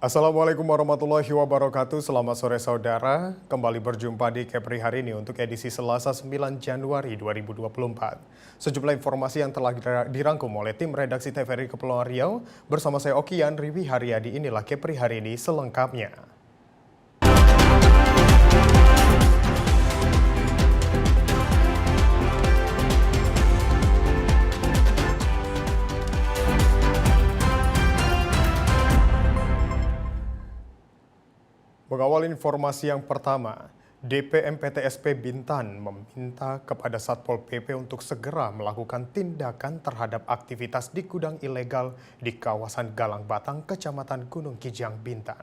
Assalamualaikum warahmatullahi wabarakatuh. Selamat sore saudara. Kembali berjumpa di Kepri hari ini untuk edisi Selasa 9 Januari 2024. Sejumlah informasi yang telah dirangkum oleh tim redaksi TVRI Kepulauan Riau bersama saya Okian Riwi Haryadi. Inilah Kepri hari ini selengkapnya. Mengawal informasi yang pertama, DPM PTSP Bintan meminta kepada Satpol PP untuk segera melakukan tindakan terhadap aktivitas di gudang ilegal di kawasan Galang Batang, Kecamatan Gunung Kijang, Bintan.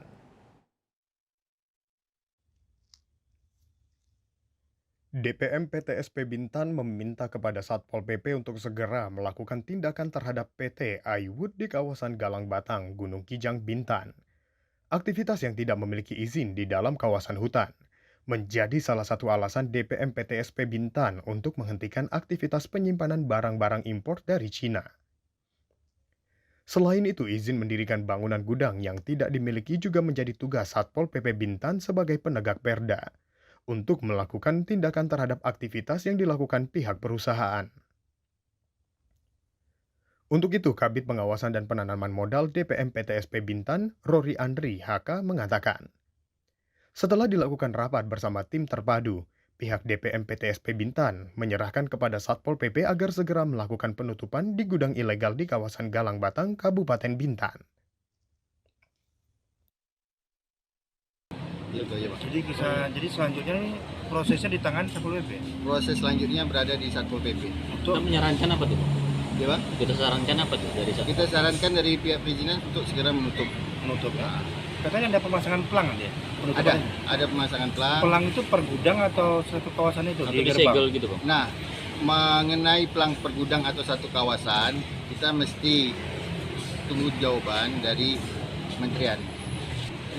DPM PTSP Bintan meminta kepada Satpol PP untuk segera melakukan tindakan terhadap PT iWood di kawasan Galang Batang, Gunung Kijang, Bintan. Aktivitas yang tidak memiliki izin di dalam kawasan hutan menjadi salah satu alasan DPM PTSP Bintan untuk menghentikan aktivitas penyimpanan barang-barang impor dari Cina. Selain itu, izin mendirikan bangunan gudang yang tidak dimiliki juga menjadi tugas Satpol PP Bintan sebagai penegak perda untuk melakukan tindakan terhadap aktivitas yang dilakukan pihak perusahaan. Untuk itu, Kabid Pengawasan dan Penanaman Modal DPM PTSP Bintan, Rory Andri HK mengatakan, setelah dilakukan rapat bersama tim terpadu, pihak DPM PTSP Bintan menyerahkan kepada Satpol PP agar segera melakukan penutupan di gudang ilegal di kawasan Galang Batang, Kabupaten Bintan. Jadi selanjutnya ini prosesnya di tangan Satpol PP. Proses selanjutnya berada di Satpol PP. Kita menyarankan apa tuh? Ya, Bang? Kita sarankan apa tuh dari Satpol? Kita sarankan dari pihak perizinan untuk segera menutup. Ya. Katanya ada pemasangan pelang nanti ya? Ada pemasangan pelang. Pelang itu per gudang atau satu kawasan itu? Atau disegel gitu, Bang? Nah, mengenai pelang per gudang atau satu kawasan, kita mesti tunggu jawaban dari Kementerian.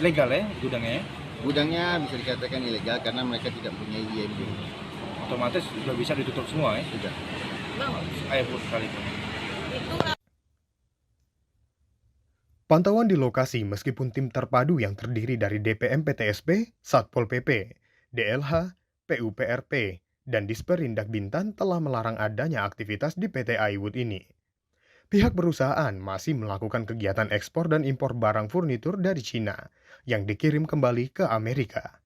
Ilegal ya gudangnya ya? Gudangnya bisa dikatakan ilegal karena mereka tidak punya IMB. Otomatis sudah bisa ditutup semua ya? Sudah. Air putih kali itu. Pantauan di lokasi meskipun tim terpadu yang terdiri dari DPM PTSP, Satpol PP, DLH, PUPRP, dan Disperindak Bintan telah melarang adanya aktivitas di PT iWood ini. Pihak perusahaan masih melakukan kegiatan ekspor dan impor barang furnitur dari Cina yang dikirim kembali ke Amerika.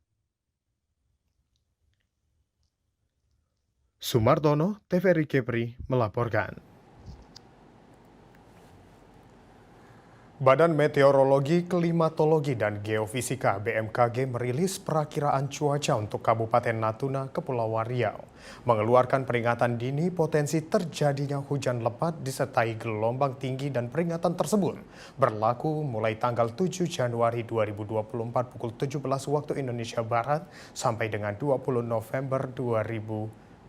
Sumartono, TVRI Kepri melaporkan. Badan Meteorologi, Klimatologi, dan Geofisika BMKG merilis perakiraan cuaca untuk Kabupaten Natuna, Kepulauan Riau, mengeluarkan peringatan dini potensi terjadinya hujan lebat disertai gelombang tinggi, dan peringatan tersebut berlaku mulai tanggal 7 Januari 2024 pukul 17 waktu Indonesia Barat sampai dengan 20 November 2024.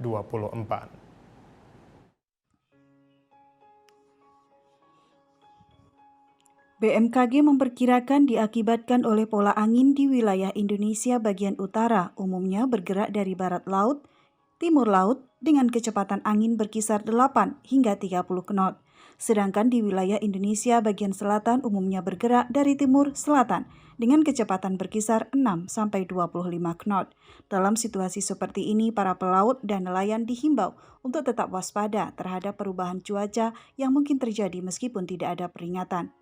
BMKG memperkirakan diakibatkan oleh pola angin di wilayah Indonesia bagian utara, umumnya bergerak dari barat laut, timur laut, dengan kecepatan angin berkisar 8 hingga 30 knot. Sedangkan di wilayah Indonesia bagian selatan umumnya bergerak dari timur selatan dengan kecepatan berkisar 6 sampai 25 knot. Dalam situasi seperti ini, para pelaut dan nelayan dihimbau untuk tetap waspada terhadap perubahan cuaca yang mungkin terjadi meskipun tidak ada peringatan.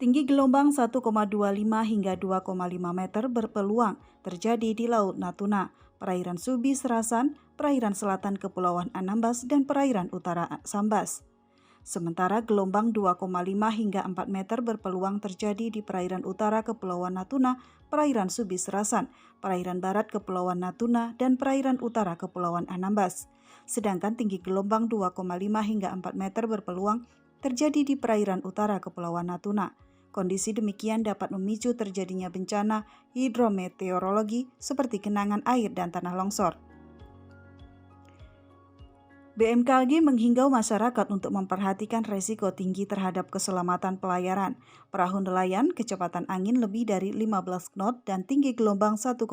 Tinggi gelombang 1,25 hingga 2,5 meter berpeluang terjadi di Laut Natuna, perairan Subi Serasan, perairan selatan Kepulauan Anambas, dan perairan utara Sambas. Sementara gelombang 2,5 hingga 4 meter berpeluang terjadi di perairan utara Kepulauan Natuna, perairan Subi Serasan, perairan barat Kepulauan Natuna, dan perairan utara Kepulauan Anambas. Sedangkan tinggi gelombang 2,5 hingga 4 meter berpeluang terjadi di perairan utara Kepulauan Natuna. Kondisi demikian dapat memicu terjadinya bencana hidrometeorologi seperti genangan air dan tanah longsor. BMKG menghimbau masyarakat untuk memperhatikan resiko tinggi terhadap keselamatan pelayaran. Perahu nelayan kecepatan angin lebih dari 15 knot dan tinggi gelombang 1,25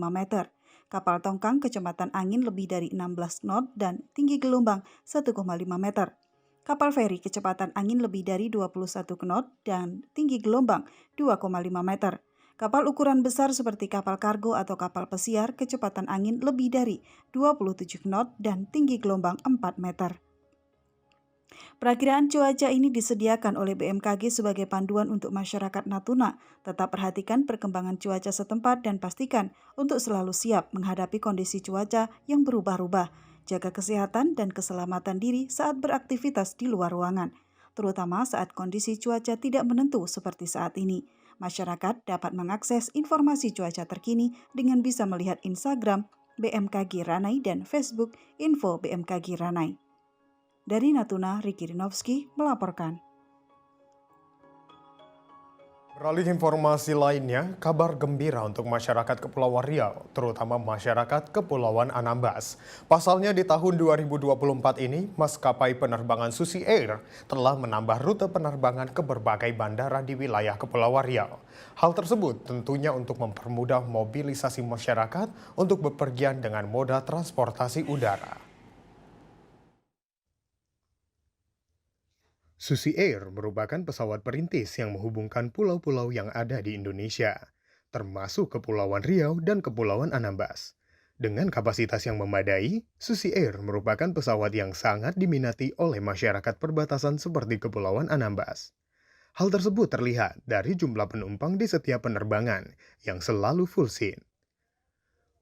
meter. Kapal tongkang kecepatan angin lebih dari 16 knot dan tinggi gelombang 1,5 meter. kapal feri kecepatan angin lebih dari 21 knot dan tinggi gelombang 2,5 meter. Kapal ukuran besar seperti kapal kargo atau kapal pesiar kecepatan angin lebih dari 27 knot dan tinggi gelombang 4 meter. Perakiraan cuaca ini disediakan oleh BMKG sebagai panduan untuk masyarakat Natuna. Tetap perhatikan perkembangan cuaca setempat dan pastikan untuk selalu siap menghadapi kondisi cuaca yang berubah-ubah. Jaga kesehatan dan keselamatan diri saat beraktivitas di luar ruangan, terutama saat kondisi cuaca tidak menentu seperti saat ini. Masyarakat dapat mengakses informasi cuaca terkini dengan bisa melihat Instagram BMKG Ranai dan Facebook Info BMKG Ranai. Dari Natuna, Riki Rinovski melaporkan. Beralih informasi lainnya, kabar gembira untuk masyarakat Kepulauan Riau, terutama masyarakat Kepulauan Anambas. Pasalnya di tahun 2024 ini, maskapai penerbangan Susi Air telah menambah rute penerbangan ke berbagai bandara di wilayah Kepulauan Riau. Hal tersebut tentunya untuk mempermudah mobilisasi masyarakat untuk bepergian dengan moda transportasi udara. Susi Air merupakan pesawat perintis yang menghubungkan pulau-pulau yang ada di Indonesia, termasuk Kepulauan Riau dan Kepulauan Anambas. Dengan kapasitas yang memadai, Susi Air merupakan pesawat yang sangat diminati oleh masyarakat perbatasan seperti Kepulauan Anambas. Hal tersebut terlihat dari jumlah penumpang di setiap penerbangan yang selalu full seat.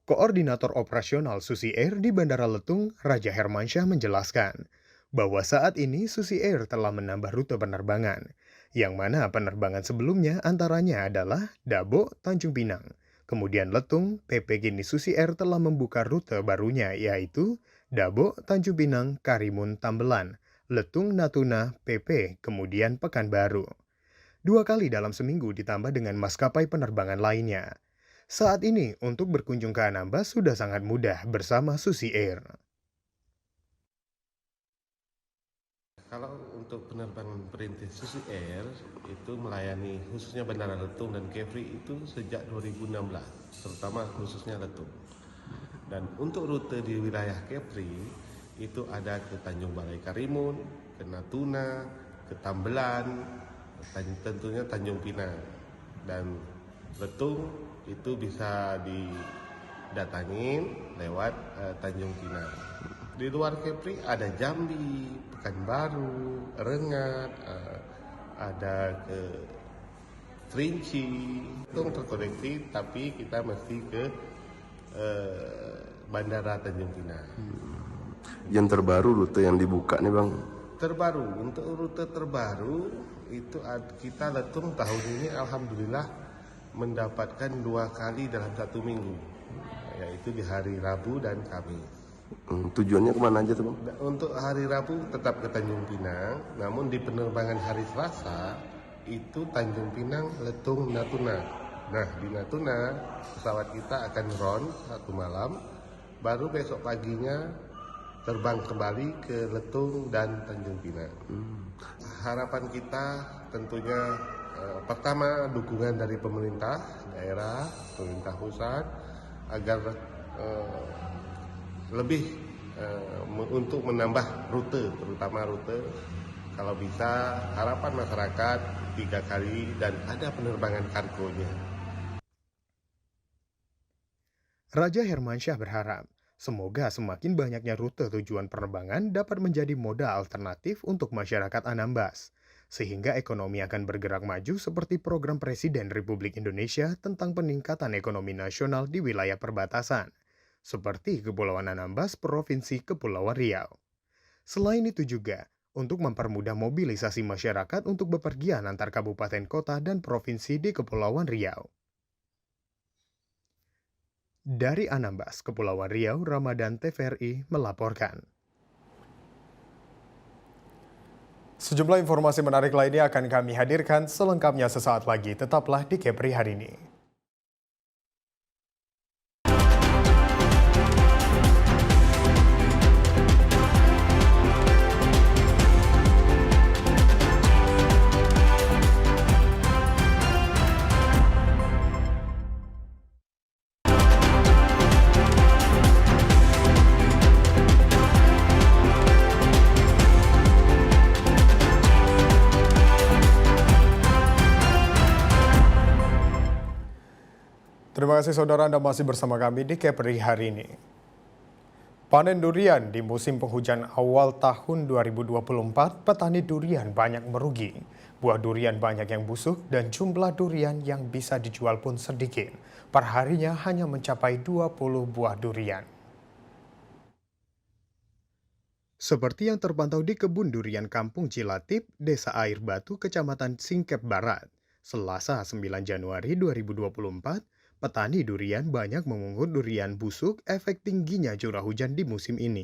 Koordinator operasional Susi Air di Bandara Letung, Raja Hermansyah menjelaskan bahwa saat ini Susi Air telah menambah rute penerbangan, yang mana penerbangan sebelumnya antaranya adalah Dabo, Tanjung Pinang. Kemudian Letung, PP kini Susi Air telah membuka rute barunya yaitu Dabo, Tanjung Pinang, Karimun, Tambelan, Letung, Natuna, PP, kemudian Pekanbaru. 2 kali dalam seminggu ditambah dengan maskapai penerbangan lainnya. Saat ini untuk berkunjung ke Anambas sudah sangat mudah bersama Susi Air. Kalau untuk penerbangan perintis Susi Air itu melayani khususnya Bandara Letung dan Kefri itu sejak 2016, terutama khususnya Letung. Dan untuk rute di wilayah Kefri itu ada ke Tanjung Balai Karimun, ke Natuna, ke Tambelan, tentunya Tanjung Pinang. Dan Letung itu bisa didatangin lewat Tanjung Pinang. Di luar Kepri ada Jambi, Pekanbaru, Rengat, ada ke Kerinci. Itu terkoneksi, tapi kita mesti ke Bandara Tanjung Pinang. Yang terbaru rute yang dibuka nih Bang? Terbaru, untuk rute terbaru itu kita Letung tahun ini alhamdulillah mendapatkan 2 kali dalam 1 minggu, yaitu di hari Rabu dan Kamis. Tujuannya kemana aja tuh Bang? Untuk hari Rabu tetap ke Tanjung Pinang, namun di penerbangan hari Selasa itu Tanjung Pinang, Letung, Natuna. Nah di Natuna pesawat kita akan ron 1 malam, baru besok paginya terbang kembali ke Letung dan Tanjung Pinang. Harapan kita tentunya pertama dukungan dari pemerintah daerah, pemerintah pusat agar lebih untuk menambah rute, terutama rute kalau bisa harapan masyarakat 3 kali dan ada penerbangan kargonya. Raja Hermansyah berharap semoga semakin banyaknya rute tujuan penerbangan dapat menjadi moda alternatif untuk masyarakat Anambas, sehingga ekonomi akan bergerak maju seperti program Presiden Republik Indonesia tentang peningkatan ekonomi nasional di wilayah perbatasan, seperti Kepulauan Anambas, Provinsi Kepulauan Riau. Selain itu juga, untuk mempermudah mobilisasi masyarakat untuk bepergian antar kabupaten kota dan provinsi di Kepulauan Riau. Dari Anambas, Kepulauan Riau, Ramadan TVRI melaporkan. Sejumlah informasi menarik lainnya akan kami hadirkan selengkapnya sesaat lagi. Tetaplah di Kepri hari ini. kasih saudara, Anda masih bersama kami di KPRI hari ini. Panen durian di musim penghujan awal tahun 2024, petani durian banyak merugi. Buah durian banyak yang busuk dan jumlah durian yang bisa dijual pun sedikit. Perharinya hanya mencapai 20 buah durian. Seperti yang terpantau di kebun durian Kampung Cilatip, Desa Air Batu, Kecamatan Singkep Barat. Selasa 9 Januari 2024, petani durian banyak memungut durian busuk efek tingginya curah hujan di musim ini.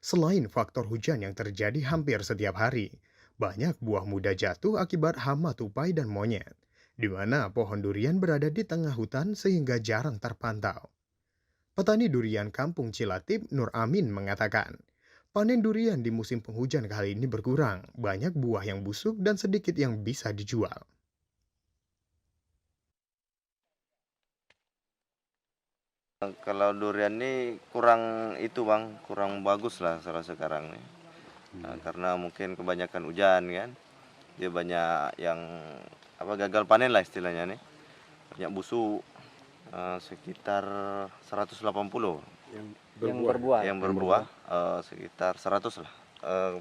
Selain faktor hujan yang terjadi hampir setiap hari, banyak buah muda jatuh akibat hama tupai dan monyet, di mana pohon durian berada di tengah hutan sehingga jarang terpantau. Petani durian Kampung Cilatip, Nur Amin, mengatakan, panen durian di musim penghujan kali ini berkurang, banyak buah yang busuk dan sedikit yang bisa dijual. Kalau durian ini kurang itu bang, kurang bagus lah sekarang nih. Nah, karena mungkin kebanyakan hujan kan, dia banyak yang gagal panen lah istilahnya nih. Banyak busuk, sekitar 180 yang berbuah sekitar 100 lah.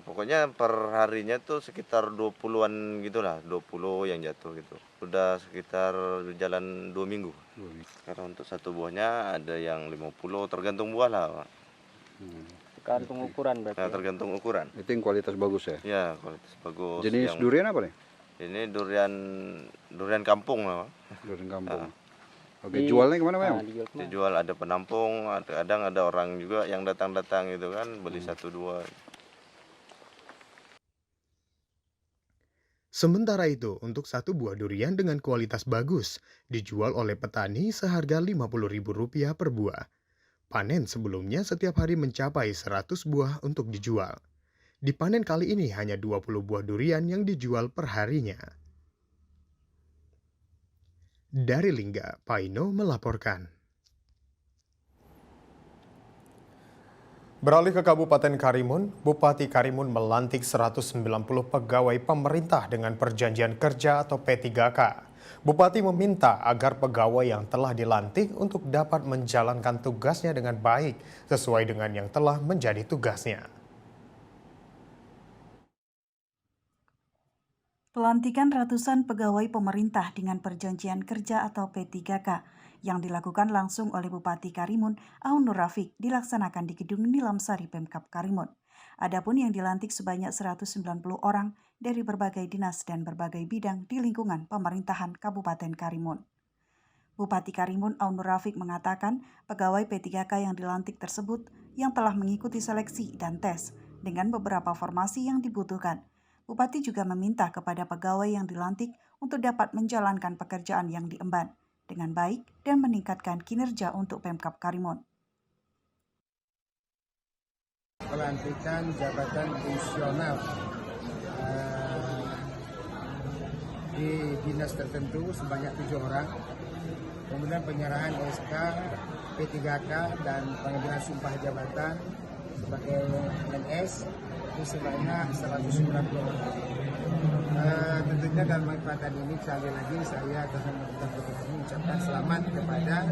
Pokoknya per harinya tuh sekitar 20-an gitulah, 20 yang jatuh gitu. Udah sekitar jalan 2 minggu. Karena untuk satu buahnya ada yang 50, tergantung buah lah Pak. Tergantung ukuran berarti. Nah, tergantung ukuran. Itu yang kualitas bagus ya? Ya, kualitas bagus. Jenis durian apa nih? Ini durian kampung lah Pak. Durian kampung. Oke, jualnya kemana Bang? Dijual ada penampung, kadang ada orang juga yang datang-datang gitu kan, beli 1-2. Sementara itu, untuk satu buah durian dengan kualitas bagus, dijual oleh petani seharga Rp50.000 per buah. Panen sebelumnya setiap hari mencapai 100 buah untuk dijual. Di panen kali ini hanya 20 buah durian yang dijual per harinya. Dari Lingga, Paino melaporkan. Beralih ke Kabupaten Karimun, Bupati Karimun melantik 190 pegawai pemerintah dengan perjanjian kerja atau P3K. Bupati meminta agar pegawai yang telah dilantik untuk dapat menjalankan tugasnya dengan baik sesuai dengan yang telah menjadi tugasnya. Pelantikan ratusan pegawai pemerintah dengan perjanjian kerja atau P3K yang dilakukan langsung oleh Bupati Karimun, Aun Nur Rafiq, dilaksanakan di Gedung Nilamsari Pemkab Karimun. Adapun yang dilantik sebanyak 190 orang dari berbagai dinas dan berbagai bidang di lingkungan pemerintahan Kabupaten Karimun. Bupati Karimun, Aun Nur Rafiq, mengatakan pegawai P3K yang dilantik tersebut yang telah mengikuti seleksi dan tes dengan beberapa formasi yang dibutuhkan. Bupati juga meminta kepada pegawai yang dilantik untuk dapat menjalankan pekerjaan yang diemban dengan baik dan meningkatkan kinerja untuk Pemkab Karimun. Pelantikan jabatan fungsional di dinas tertentu sebanyak 7 orang, kemudian penyerahan SK, P3K dan pengambilan sumpah jabatan sebagai PNS itu sebanyak 190 orang. Tentunya dalam kesempatan ini sekali lagi saya atas nama Bupati mengucapkan selamat kepada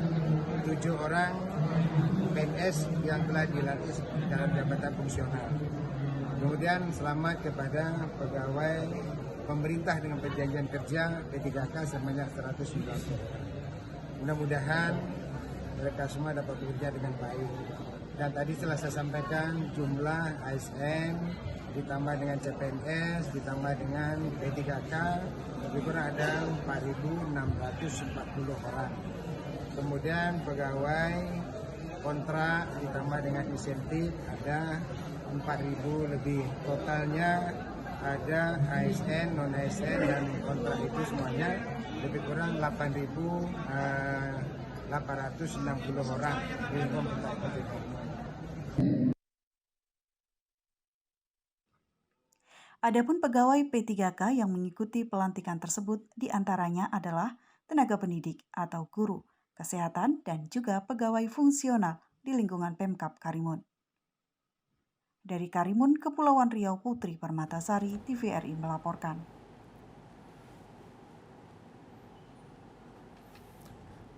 7 orang PNS yang telah dilantik dalam jabatan fungsional. Kemudian selamat kepada pegawai pemerintah dengan perjanjian kerja P3K sebanyak 190 orang. Mudah-mudahan mereka semua dapat bekerja dengan baik. Dan tadi setelah saya sampaikan jumlah ASN ditambah dengan CPNS, ditambah dengan P3K, lebih kurang ada 4.640 orang. Kemudian pegawai kontrak ditambah dengan insentif ada 4.000 lebih. Totalnya ada ASN, non-ASN dan kontrak itu semuanya lebih kurang 8.860 orang di lingkungan Kabupaten Karimun. Adapun pegawai P3K yang mengikuti pelantikan tersebut diantaranya adalah tenaga pendidik atau guru, kesehatan, dan juga pegawai fungsional di lingkungan Pemkab Karimun. Dari Karimun, Kepulauan Riau, Putri Permatasari, TVRI melaporkan.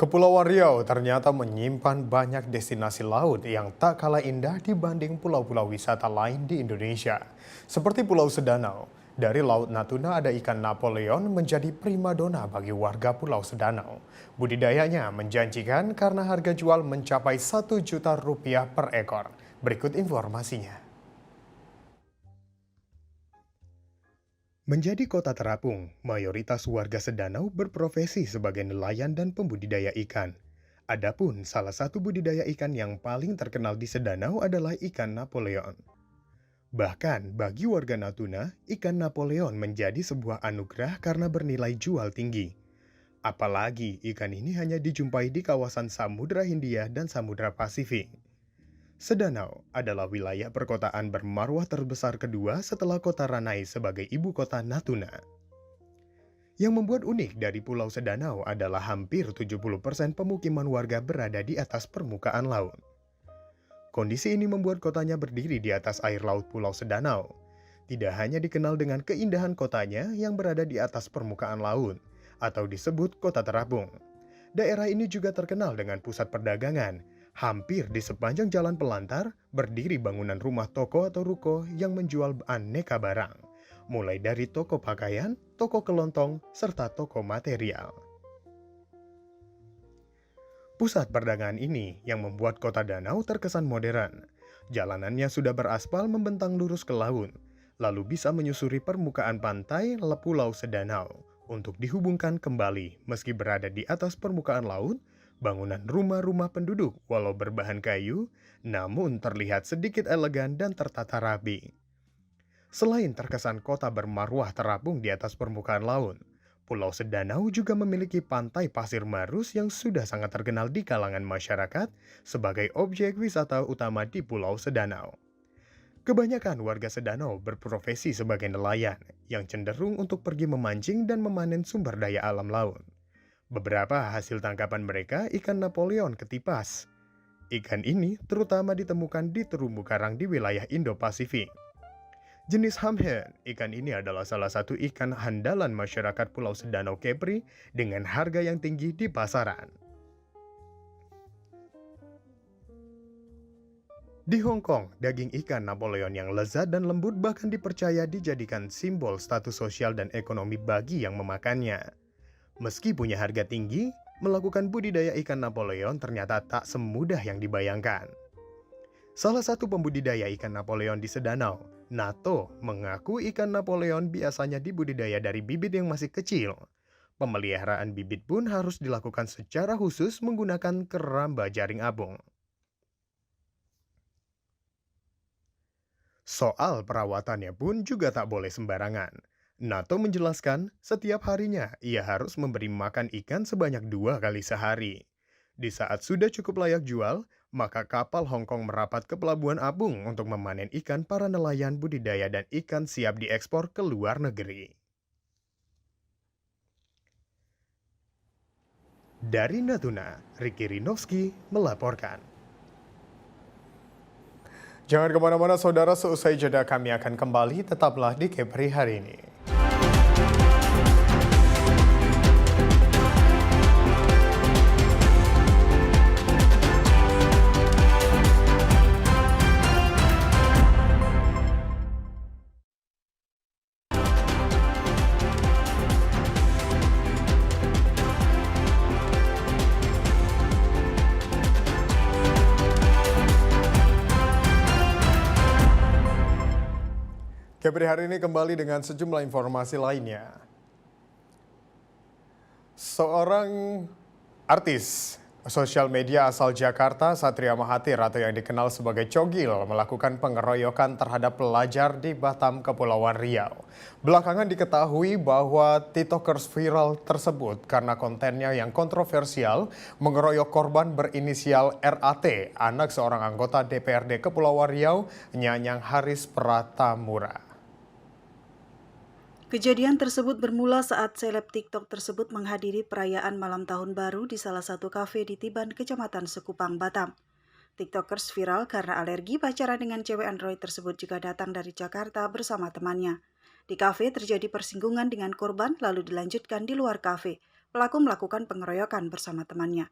Kepulauan Riau ternyata menyimpan banyak destinasi laut yang tak kalah indah dibanding pulau-pulau wisata lain di Indonesia. Seperti Pulau Sedanau, dari Laut Natuna ada ikan Napoleon menjadi primadona bagi warga Pulau Sedanau. Budidayanya menjanjikan karena harga jual mencapai Rp1 juta per ekor. Berikut informasinya. Menjadi kota terapung, mayoritas warga Sedanau berprofesi sebagai nelayan dan pembudidaya ikan. Adapun salah satu budidaya ikan yang paling terkenal di Sedanau adalah ikan Napoleon. Bahkan bagi warga Natuna, ikan Napoleon menjadi sebuah anugerah karena bernilai jual tinggi. Apalagi ikan ini hanya dijumpai di kawasan Samudra Hindia dan Samudra Pasifik. Sedanau adalah wilayah perkotaan bermarwah terbesar kedua setelah kota Ranai sebagai ibu kota Natuna. Yang membuat unik dari Pulau Sedanau adalah hampir 70% pemukiman warga berada di atas permukaan laut. Kondisi ini membuat kotanya berdiri di atas air laut Pulau Sedanau. Tidak hanya dikenal dengan keindahan kotanya yang berada di atas permukaan laut, atau disebut kota terapung. Daerah ini juga terkenal dengan pusat perdagangan. Hampir di sepanjang jalan Pelantar, berdiri bangunan rumah toko atau ruko yang menjual aneka barang. Mulai dari toko pakaian, toko kelontong, serta toko material. Pusat perdagangan ini yang membuat kota Danau terkesan modern. Jalanannya sudah beraspal membentang lurus ke laut, lalu bisa menyusuri permukaan pantai Pulau Sedanau untuk dihubungkan kembali meski berada di atas permukaan laut. Bangunan rumah-rumah penduduk walau berbahan kayu, namun terlihat sedikit elegan dan tertata rapi. Selain terkesan kota bermarwah terapung di atas permukaan laut, Pulau Sedanau juga memiliki pantai pasir marus yang sudah sangat terkenal di kalangan masyarakat sebagai objek wisata utama di Pulau Sedanau. Kebanyakan warga Sedanau berprofesi sebagai nelayan yang cenderung untuk pergi memancing dan memanen sumber daya alam laut. Beberapa hasil tangkapan mereka ikan Napoleon ketipas. Ikan ini terutama ditemukan di terumbu karang di wilayah Indo-Pasifik. Jenis hamhen, ikan ini adalah salah satu ikan handalan masyarakat Pulau Sedanau Kepri dengan harga yang tinggi di pasaran. Di Hong Kong, daging ikan Napoleon yang lezat dan lembut bahkan dipercaya dijadikan simbol status sosial dan ekonomi bagi yang memakannya. Meski punya harga tinggi, melakukan budidaya ikan Napoleon ternyata tak semudah yang dibayangkan. Salah satu pembudidaya ikan Napoleon di Sedanau, Nato, mengaku ikan Napoleon biasanya dibudidaya dari bibit yang masih kecil. Pemeliharaan bibit pun harus dilakukan secara khusus menggunakan keramba jaring apung. Soal perawatannya pun juga tak boleh sembarangan. Nato menjelaskan, setiap harinya ia harus memberi makan ikan sebanyak 2 kali sehari. Di saat sudah cukup layak jual, maka kapal Hong Kong merapat ke Pelabuhan Apung untuk memanen ikan para nelayan budidaya dan ikan siap diekspor ke luar negeri. Dari Natuna, Ricky Rinowski melaporkan. Jangan kemana-mana saudara, seusai jeda kami akan kembali, tetaplah di Kepri hari ini. Kepri hari ini kembali dengan sejumlah informasi lainnya. Seorang artis sosial media asal Jakarta, Satria Mahathir atau yang dikenal sebagai Cogil, melakukan pengeroyokan terhadap pelajar di Batam, Kepulauan Riau. Belakangan diketahui bahwa TikTokers viral tersebut karena kontennya yang kontroversial mengeroyok korban berinisial RAT, anak seorang anggota DPRD Kepulauan Riau, Nyanyang Haris Pratamura. Kejadian tersebut bermula saat seleb TikTok tersebut menghadiri perayaan malam tahun baru di salah satu kafe di Tiban, Kecamatan Sekupang, Batam. TikTokers viral karena alergi pacaran dengan cewek Android tersebut juga datang dari Jakarta bersama temannya. Di kafe terjadi persinggungan dengan korban lalu dilanjutkan di luar kafe. Pelaku melakukan pengeroyokan bersama temannya.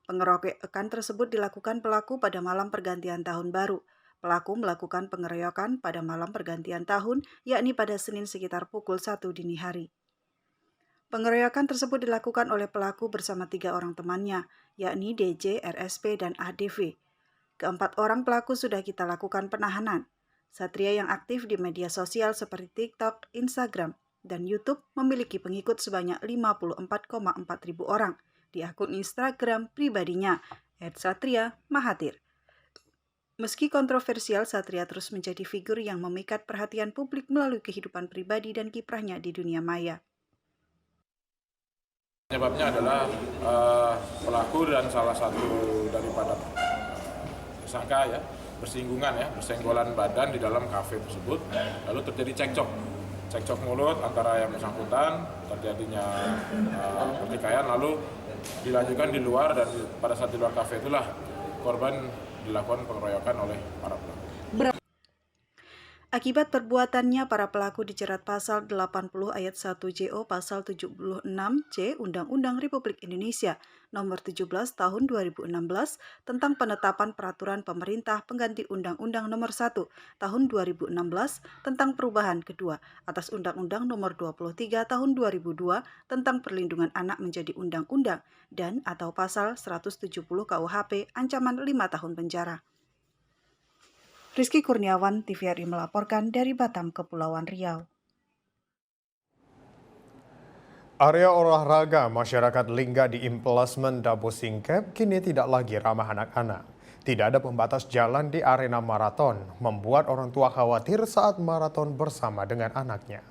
Pengeroyokan tersebut dilakukan pelaku pada malam pergantian tahun baru. Pelaku melakukan pengeroyokan pada malam pergantian tahun, yakni pada Senin sekitar pukul 1 dini hari. Pengeroyokan tersebut dilakukan oleh pelaku bersama 3 orang temannya, yakni DJ, RSP, dan ADV. Keempat orang pelaku sudah kita lakukan penahanan. Satria yang aktif di media sosial seperti TikTok, Instagram, dan YouTube memiliki pengikut sebanyak 54,4 ribu orang di akun Instagram pribadinya, @satria_mahathir. Meski kontroversial, Satria terus menjadi figur yang memikat perhatian publik melalui kehidupan pribadi dan kiprahnya di dunia maya. Penyebabnya adalah pelaku dan salah satu daripada tersangka ya bersinggungan ya, bersenggolan badan di dalam kafe tersebut, lalu terjadi cekcok mulut antara yang bersangkutan, terjadinya pertikaian, lalu dilanjutkan di luar, dan pada saat di luar kafe itulah korban dilakukan pengeroyokan oleh para pelaku. Akibat perbuatannya, para pelaku dijerat pasal 80 ayat 1 JO pasal 76C Undang-Undang Republik Indonesia Nomor 17 Tahun 2016 tentang penetapan peraturan pemerintah pengganti Undang-Undang Nomor 1 Tahun 2016 tentang perubahan kedua atas Undang-Undang Nomor 23 Tahun 2002 tentang perlindungan anak menjadi undang-undang dan atau pasal 170 KUHP ancaman 5 tahun penjara. Rizky Kurniawan, TVRI melaporkan dari Batam, Kepulauan Riau. Area olahraga masyarakat Lingga di Implasmen Dabo Singkep kini tidak lagi ramah anak-anak. Tidak ada pembatas jalan di arena maraton, membuat orang tua khawatir saat maraton bersama dengan anaknya.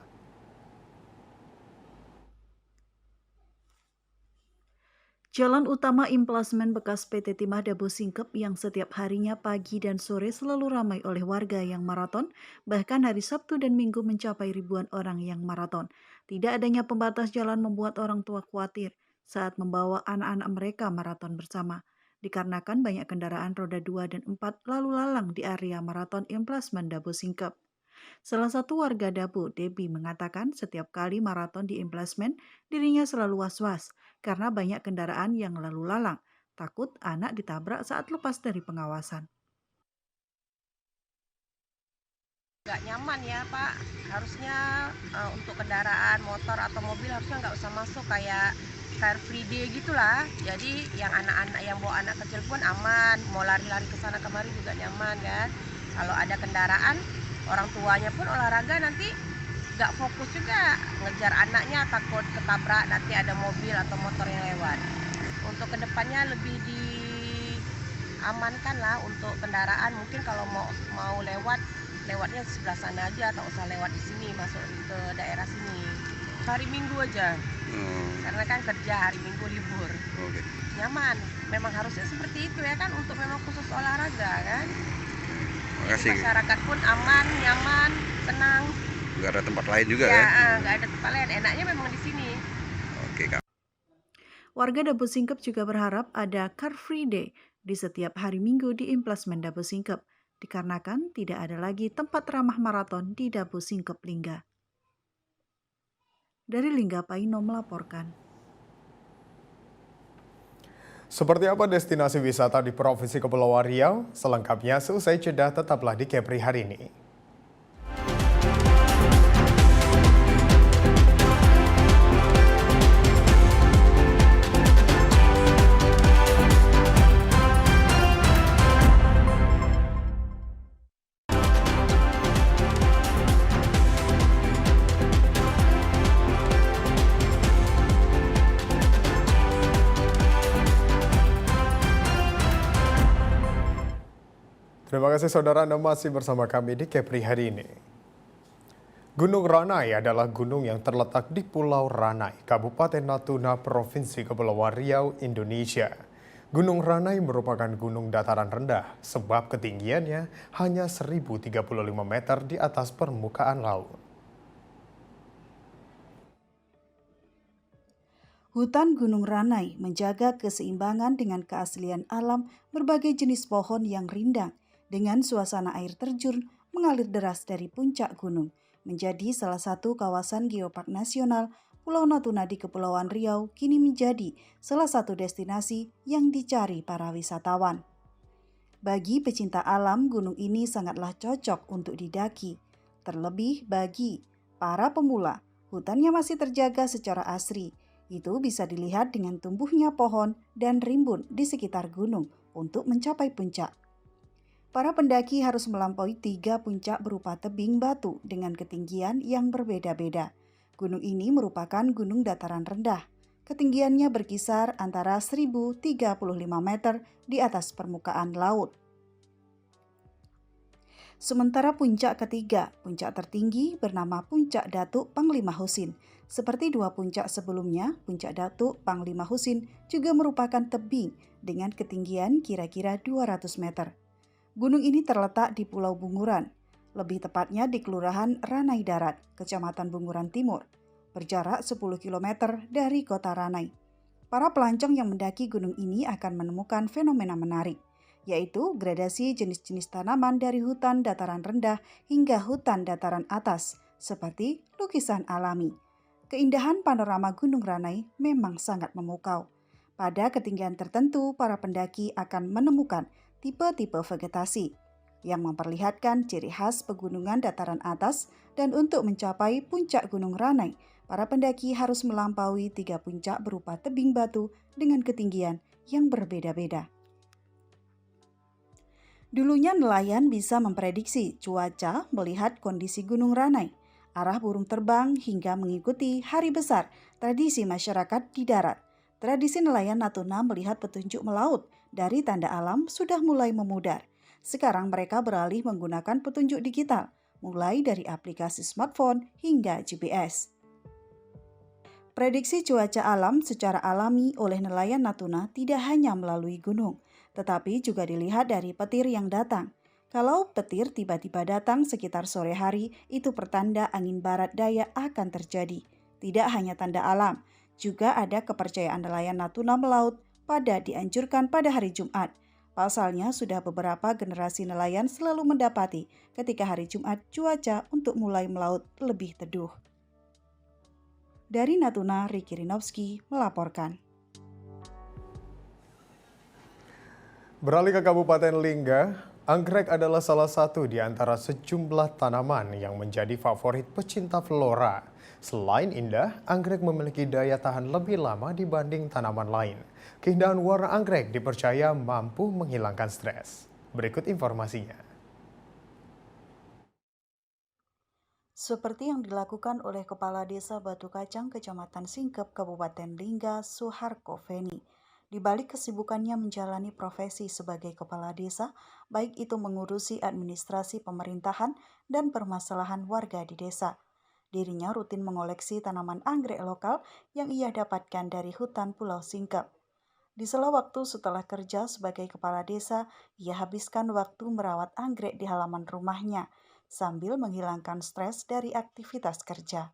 Jalan utama Implasmen bekas PT Timah Dabo Singkep yang setiap harinya pagi dan sore selalu ramai oleh warga yang maraton, bahkan hari Sabtu dan Minggu mencapai ribuan orang yang maraton. Tidak adanya pembatas jalan membuat orang tua khawatir saat membawa anak-anak mereka maraton bersama, dikarenakan banyak kendaraan roda 2 dan 4 lalu lalang di area maraton Implasmen Dabo Singkep. Salah satu warga Dabo, Debbie, mengatakan setiap kali maraton di Implasmen, dirinya selalu was-was karena banyak kendaraan yang lalu lalang, takut anak ditabrak saat lepas dari pengawasan. Nggak nyaman ya Pak, harusnya untuk kendaraan motor atau mobil harusnya nggak usah masuk, kayak Car Free Day gitulah. Jadi yang anak-anak yang bawa anak kecil pun aman, mau lari-lari ke sana kemari juga nyaman kan. Kalau ada kendaraan, orang tuanya pun olahraga nanti nggak fokus juga, ngejar anaknya takut ketabrak, nanti ada mobil atau motor yang lewat. Untuk kedepannya lebih diamankan lah untuk kendaraan, mungkin kalau mau lewatnya sebelah sana aja, tak usah lewat di sini, masuk ke daerah sini. Hari Minggu aja, karena kan kerja hari Minggu libur. Nyaman, memang harusnya seperti itu ya kan, untuk memang khusus olahraga kan. Jadi masyarakat pun aman, nyaman, senang. Nggak ada tempat lain juga ya? Ya, nggak ada tempat lain, enaknya memang di sini. Oke, Kak. Warga Dabo Singkep juga berharap ada Car Free Day di setiap hari Minggu di Implasmen Dabo Singkep, dikarenakan tidak ada lagi tempat ramah maraton di Dabo Singkep Lingga. Dari Lingga, Paino melaporkan. Seperti apa destinasi wisata di Provinsi Kepulauan Riau? Selengkapnya seusai jeda, tetaplah di Kepri hari ini. Terima kasih saudara, Anda masih bersama kami di Kepri hari ini. Gunung Ranai adalah gunung yang terletak di Pulau Ranai, Kabupaten Natuna, Provinsi Kepulauan Riau, Indonesia. Gunung Ranai merupakan gunung dataran rendah sebab ketinggiannya hanya 1035 meter di atas permukaan laut. Hutan Gunung Ranai menjaga keseimbangan dengan keaslian alam berbagai jenis pohon yang rindang, dengan suasana air terjun mengalir deras dari puncak gunung, menjadi salah satu kawasan geopark nasional Pulau Natuna di Kepulauan Riau kini menjadi salah satu destinasi yang dicari para wisatawan. Bagi pecinta alam, gunung ini sangatlah cocok untuk didaki. Terlebih bagi para pemula, hutannya masih terjaga secara asri. Itu bisa dilihat dengan tumbuhnya pohon dan rimbun di sekitar gunung untuk mencapai puncak. Para pendaki harus melampaui 3 puncak berupa tebing batu dengan ketinggian yang berbeda-beda. Gunung ini merupakan gunung dataran rendah. Ketinggiannya berkisar antara 1035 meter di atas permukaan laut. Sementara puncak ketiga, puncak tertinggi bernama Puncak Datuk Panglima Husin. Seperti 2 puncak sebelumnya, Puncak Datuk Panglima Husin juga merupakan tebing dengan ketinggian kira-kira 200 meter. Gunung ini terletak di Pulau Bunguran, lebih tepatnya di Kelurahan Ranai Darat, Kecamatan Bunguran Timur, berjarak 10 km dari kota Ranai. Para pelancong yang mendaki gunung ini akan menemukan fenomena menarik, yaitu gradasi jenis-jenis tanaman dari hutan dataran rendah hingga hutan dataran atas, seperti lukisan alami. Keindahan panorama Gunung Ranai memang sangat memukau. Pada ketinggian tertentu, para pendaki akan menemukan tipe-tipe vegetasi yang memperlihatkan ciri khas pegunungan dataran atas, dan untuk mencapai puncak Gunung Ranai, para pendaki harus melampaui 3 puncak berupa tebing batu dengan ketinggian yang berbeda-beda. Dulunya nelayan bisa memprediksi cuaca melihat kondisi Gunung Ranai, arah burung terbang hingga mengikuti hari besar tradisi masyarakat di darat. Tradisi nelayan Natuna melihat petunjuk melaut dari tanda alam sudah mulai memudar. Sekarang mereka beralih menggunakan petunjuk digital, mulai dari aplikasi smartphone hingga GPS. Prediksi cuaca alam secara alami oleh nelayan Natuna tidak hanya melalui gunung, tetapi juga dilihat dari petir yang datang. Kalau petir tiba-tiba datang sekitar sore hari, itu pertanda angin barat daya akan terjadi. Tidak hanya tanda alam, juga ada kepercayaan nelayan Natuna melaut pada dianjurkan pada hari Jumat. Pasalnya sudah beberapa generasi nelayan selalu mendapati ketika hari Jumat cuaca untuk mulai melaut lebih teduh. Dari Natuna, Riki Rinowski melaporkan. Beralih ke Kabupaten Lingga, anggrek adalah salah satu di antara sejumlah tanaman yang menjadi favorit pecinta flora. Selain indah, anggrek memiliki daya tahan lebih lama dibanding tanaman lain. Keindahan warna anggrek dipercaya mampu menghilangkan stres. Berikut informasinya. Seperti yang dilakukan oleh Kepala Desa Batu Kacang, Kecamatan Singkep, Kabupaten Lingga, Suharko Feni. Di balik kesibukannya menjalani profesi sebagai kepala desa, baik itu mengurusi administrasi pemerintahan dan permasalahan warga di desa. Dirinya rutin mengoleksi tanaman anggrek lokal yang ia dapatkan dari hutan Pulau Singkep. Di sela waktu setelah kerja sebagai kepala desa, ia habiskan waktu merawat anggrek di halaman rumahnya, sambil menghilangkan stres dari aktivitas kerja.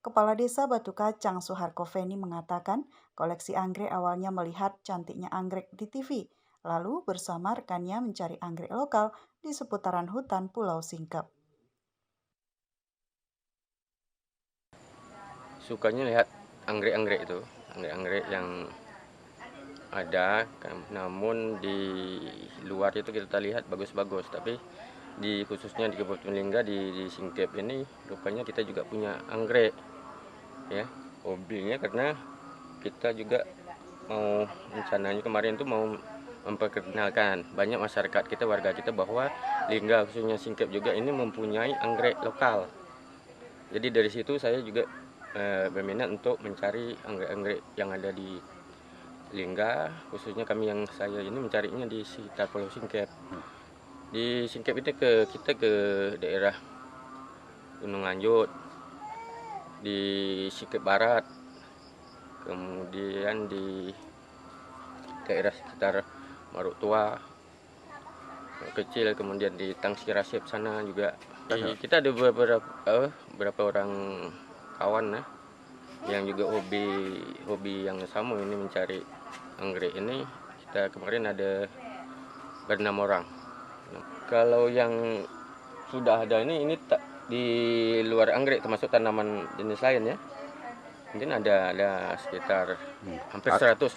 Kepala Desa Batu Kacang Suharko Feni mengatakan, koleksi anggrek awalnya melihat cantiknya anggrek di TV, lalu bersama rekannya mencari anggrek lokal di seputaran hutan Pulau Singkep. Sukanya lihat anggrek-anggrek itu, anggrek-anggrek yang ada, namun di luar itu kita lihat bagus-bagus, tapi khususnya di Kabupaten Lingga di Singkep ini rupanya kita juga punya anggrek, ya, hobinya, karena kita juga mau rencananya kemarin itu mau memperkenalkan banyak masyarakat kita, warga kita, bahwa Lingga khususnya Singkep juga ini mempunyai anggrek lokal. Jadi dari situ saya juga berminat untuk mencari anggrek-anggrek yang ada di Lingga, khususnya saya ini mencarinya di sekitar Pulau Singkep. Di Singkep itu kita ke daerah Gunung Lanjut, di Singkep Barat, kemudian di daerah sekitar Maruk Tua, Kecil, kemudian di Tangsirasep sana juga. Kita ada beberapa orang kawan yang juga hobi yang sama ini mencari anggrek ini. Kita kemarin ada ber-6 orang. Kalau yang sudah ada ini tak di luar anggrek, termasuk tanaman jenis lain ya. Mungkin ada sekitar hampir 100.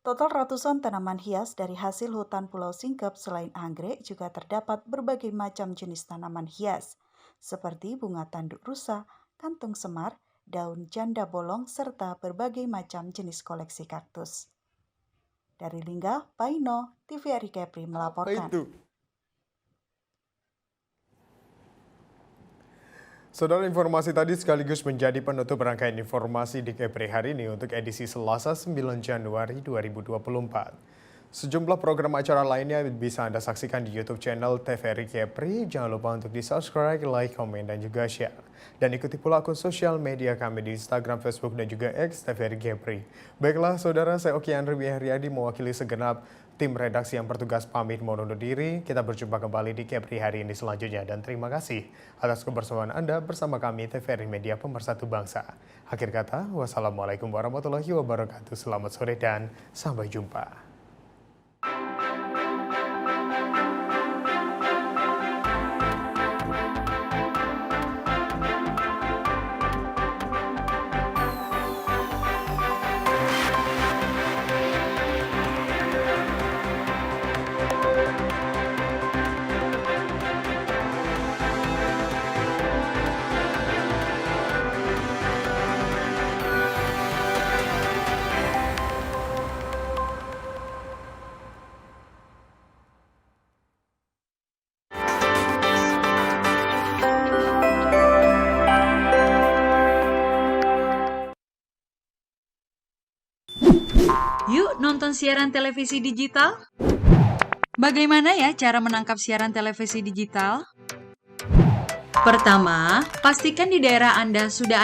Total ratusan tanaman hias dari hasil hutan Pulau Singkep selain anggrek juga terdapat berbagai macam jenis tanaman hias, seperti bunga tanduk rusa, kantung semar, daun janda bolong, serta berbagai macam jenis koleksi kaktus. Dari Lingga, Paino, TVRI Kepri melaporkan. Saudara, informasi tadi sekaligus menjadi penutup rangkaian informasi di Kepri hari ini untuk edisi Selasa 9 Januari 2024. Sejumlah program acara lainnya bisa Anda saksikan di YouTube channel TVRI Kepri. Jangan lupa untuk di-subscribe, like, komen, dan juga share. Dan ikuti pula akun sosial media kami di Instagram, Facebook, dan juga X TVRI Kepri. Baiklah saudara, saya Oki Andri Wiharyadi mewakili segenap tim redaksi yang bertugas pamit mau undur diri. Kita berjumpa kembali di Kepri hari ini selanjutnya. Dan terima kasih atas kebersamaan Anda bersama kami TVRI Media Pemersatu Bangsa. Akhir kata, wassalamualaikum warahmatullahi wabarakatuh. Selamat sore dan sampai jumpa. Yuk nonton siaran televisi digital? Bagaimana ya cara menangkap siaran televisi digital? Pertama, pastikan di daerah Anda sudah ada